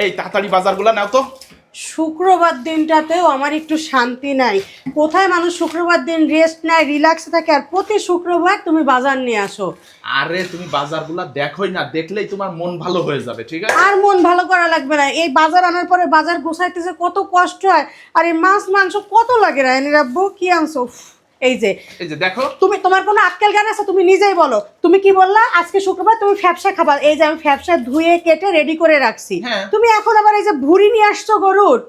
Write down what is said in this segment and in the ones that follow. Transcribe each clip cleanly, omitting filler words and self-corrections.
এই তাড়াতাড়ি বাজারগুলো নাও তো। শুক্রবার দিনটাতেও আমার একটু শান্তি নাই। কোথায় মানুষ শুক্রবার দিন রেস্ট নেয়, রিল্যাক্সে থাকে, আর প্রতি শুক্রবার তুমি বাজার নিয়ে আসো। আরে তুমি বাজারগুলো দেখোই না, দেখলেই তোমার মন ভালো হয়ে যাবে, ঠিক আছে? আর মন ভালো করা লাগবে না, এই বাজার আনার পরে বাজার গুছাইতেছে কত কষ্ট হয়। আর এই মাছ মাংস কত লাগে রায়নি রাব্বু, কি আনছো? উফ, এই যে এই যে দেখো। তুমি, তোমার কোনো আক্কেল জ্ঞান আছে? তুমি নিজেই বলো, তুমি কি বললা আজকে শুক্রবার তুমি ফ্যাপসা খাবার? এই যে আমি ফ্যাপসা ধুয়ে কেটে রেডি করে রাখছি, হ্যাঁ। তুমি এখন আবার এই যে ভুড়ি নিয়ে আসছো গরুর।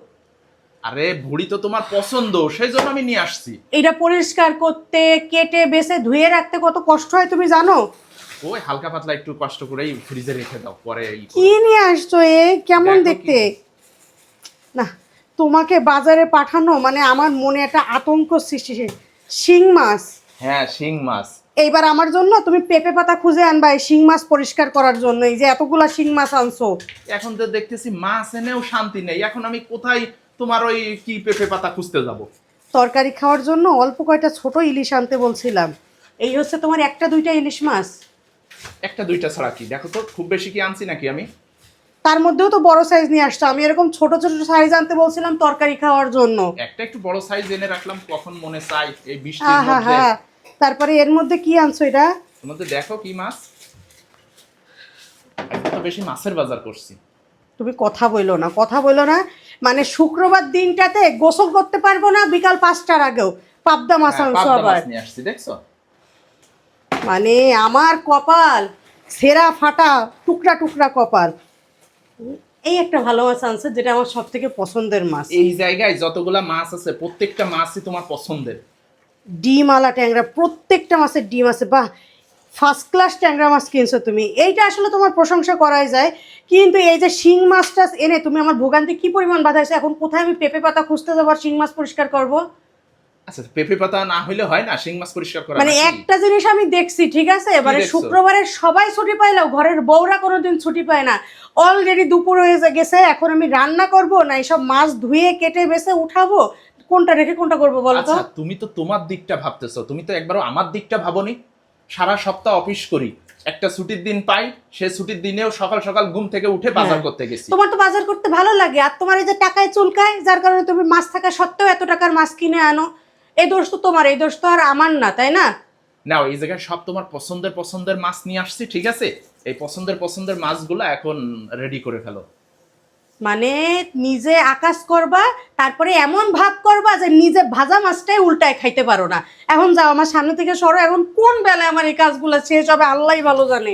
আরে ভুড়ি তো তোমার পছন্দ, সেই জন্য আমি নিয়ে আসছি। এটা পরিষ্কার করতে, কেটে বেছে ধুয়ে রাখতে কত কষ্ট হয় তুমি জানো? ওই হালকা পাতলা একটু কষ্ট করেই ফ্রিজে রেখে দাও, পরে কি নিয়ে আসছো? কেমন দেখো দেখতে? কি। না, তোমাকে বাজারে পাঠানো মানে আমার মনে একটা আতঙ্ক সৃষ্টি। শিং মাছ? হ্যাঁ, শিং মাছ। এইবার আমার জন্য তুমি পেঁপে পাতা খুঁজে আনবা এই শিং মাছ পরিষ্কার করার জন্য। এই যে এতগুলা শিং মাছ আনছো। এখন তো দেখতেছি মাছ এনেও শান্তি নেই, এখন আমি কোথায় তোমার ওই কি পেঁপে পাতা খুঁজতে যাব? তরকারি খাওয়ার জন্য অল্প কয়টা ছোট ইলিশ আনতে বলছিলাম, এই হচ্ছে তোমার একটা দুইটা ইলিশ মাছ। একটা দুইটা ছাড়া কি, দেখো তো খুব বেশি কি আনছি নাকি আমি? তার মধ্যেও তো বড় সাইজ নিয়ে আসছো, আমি এরকম ছোট ছোট সাইজ আনতে বলছিলাম তরকারি খাওয়ার জন্য। একটা একটু বড় সাইজ এনে রাখলাম, কখন মনে চাই এই বৃষ্টির হ্যাঁ মধ্যে। হ্যাঁ, তারপরে এর মধ্যে কি আনছো এটা? এর মধ্যে দেখো কি মাছ। এখন তো বেশি মাছের বাজার করছি। তুমি কথা বইলো না, কথা বইলো না। মানে শুক্রবার দিনটাতে গোসল করতে পারবো না বিকাল 5টার আগেও, পাবদা মাছ হ্যাঁ, আনছো পাবদা আবার। মাছ নিয়ে আসছি, দেখছো? মানে আমার কপাল সেরা ফাটা, টুকরা টুকরা কপাল। এই একটা ভালো মাছ আনছে, যেটা আমার সব থেকে পছন্দের মাছ। এই জায়গায় যতগুলা মাছ আছে প্রত্যেকটা মাছই তোমার পছন্দের। ডিম আলা ট্যাংরা, প্রত্যেকটা মাছের ডিম আছে। বাহ, ফার্স্ট ক্লাস ট্যাংরা মাছ কিনছো তুমি, এইটা আসলে তোমার প্রশংসা করাই যায়। কিন্তু এই যে শিং মাছটা এনে তুমি আমার ভোগান্তি কি পরিমাণ বাধাইছে। এখন কোথায় আমি পেঁপে পাতা খুঁজতে যাবো আর শিং মাছ পরিষ্কার করবো? আচ্ছা, পেঁপে পাতা না হইলে হয় না শিং মাছ পরিষ্কার করা? মানে নাকি? একটা জিনিস আমি দেখছি, ঠিক আছে, এবারে দেখছো? শুক্রবারে সবাই ছুটি পাইলেও ঘরের বউরা কোনোদিন ছুটি পায় না। অলরেডি দুপুর হয়ে গেছে, এখন আমি রান্না করব না এইসব মাছ ধুয়ে কেটে বেছে উঠাবো, কোনটা রেখে কোনটা করবো বলো তো? আচ্ছা, তুমি তো তোমার দিকটা ভাবতেছো, তুমি তো একবারও আমার দিকটা ভাবোনি। সারা সপ্তাহ অফিস করি, একটা ছুটির দিন পাই, সে ছুটির দিনেও সকাল সকাল ঘুম থেকে উঠে বাজার করতে গেছি। তোমার তো বাজার করতে ভালো লাগে, আর তোমার এই যে টাকায় চুলকায়, যার কারণে তুমি মাছ থাকা সত্ত্বেও এত টাকার মাছ কিনে আনো। এই দোষ তো তোমার, এই দোষ তো আর আমার না, তাই না? নাও, এই জায়গায় সব তোমার পছন্দের পছন্দের মাছ নিয়ে আসছি, ঠিক আছে? এই পছন্দের পছন্দের মাছগুলো এখন রেডি করে ফেলো। মানে নিজে আকাশ করবা, তারপরে এমন ভাব করবা যে নিজে ভাজা মাছটাই উল্টায় খাইতে পারো না। এখন যাও আমার সামনে থেকে সরো, এখন কোন বেলায় আমার এই কাজগুলো শেষ হবে আল্লাহই ভালো জানে।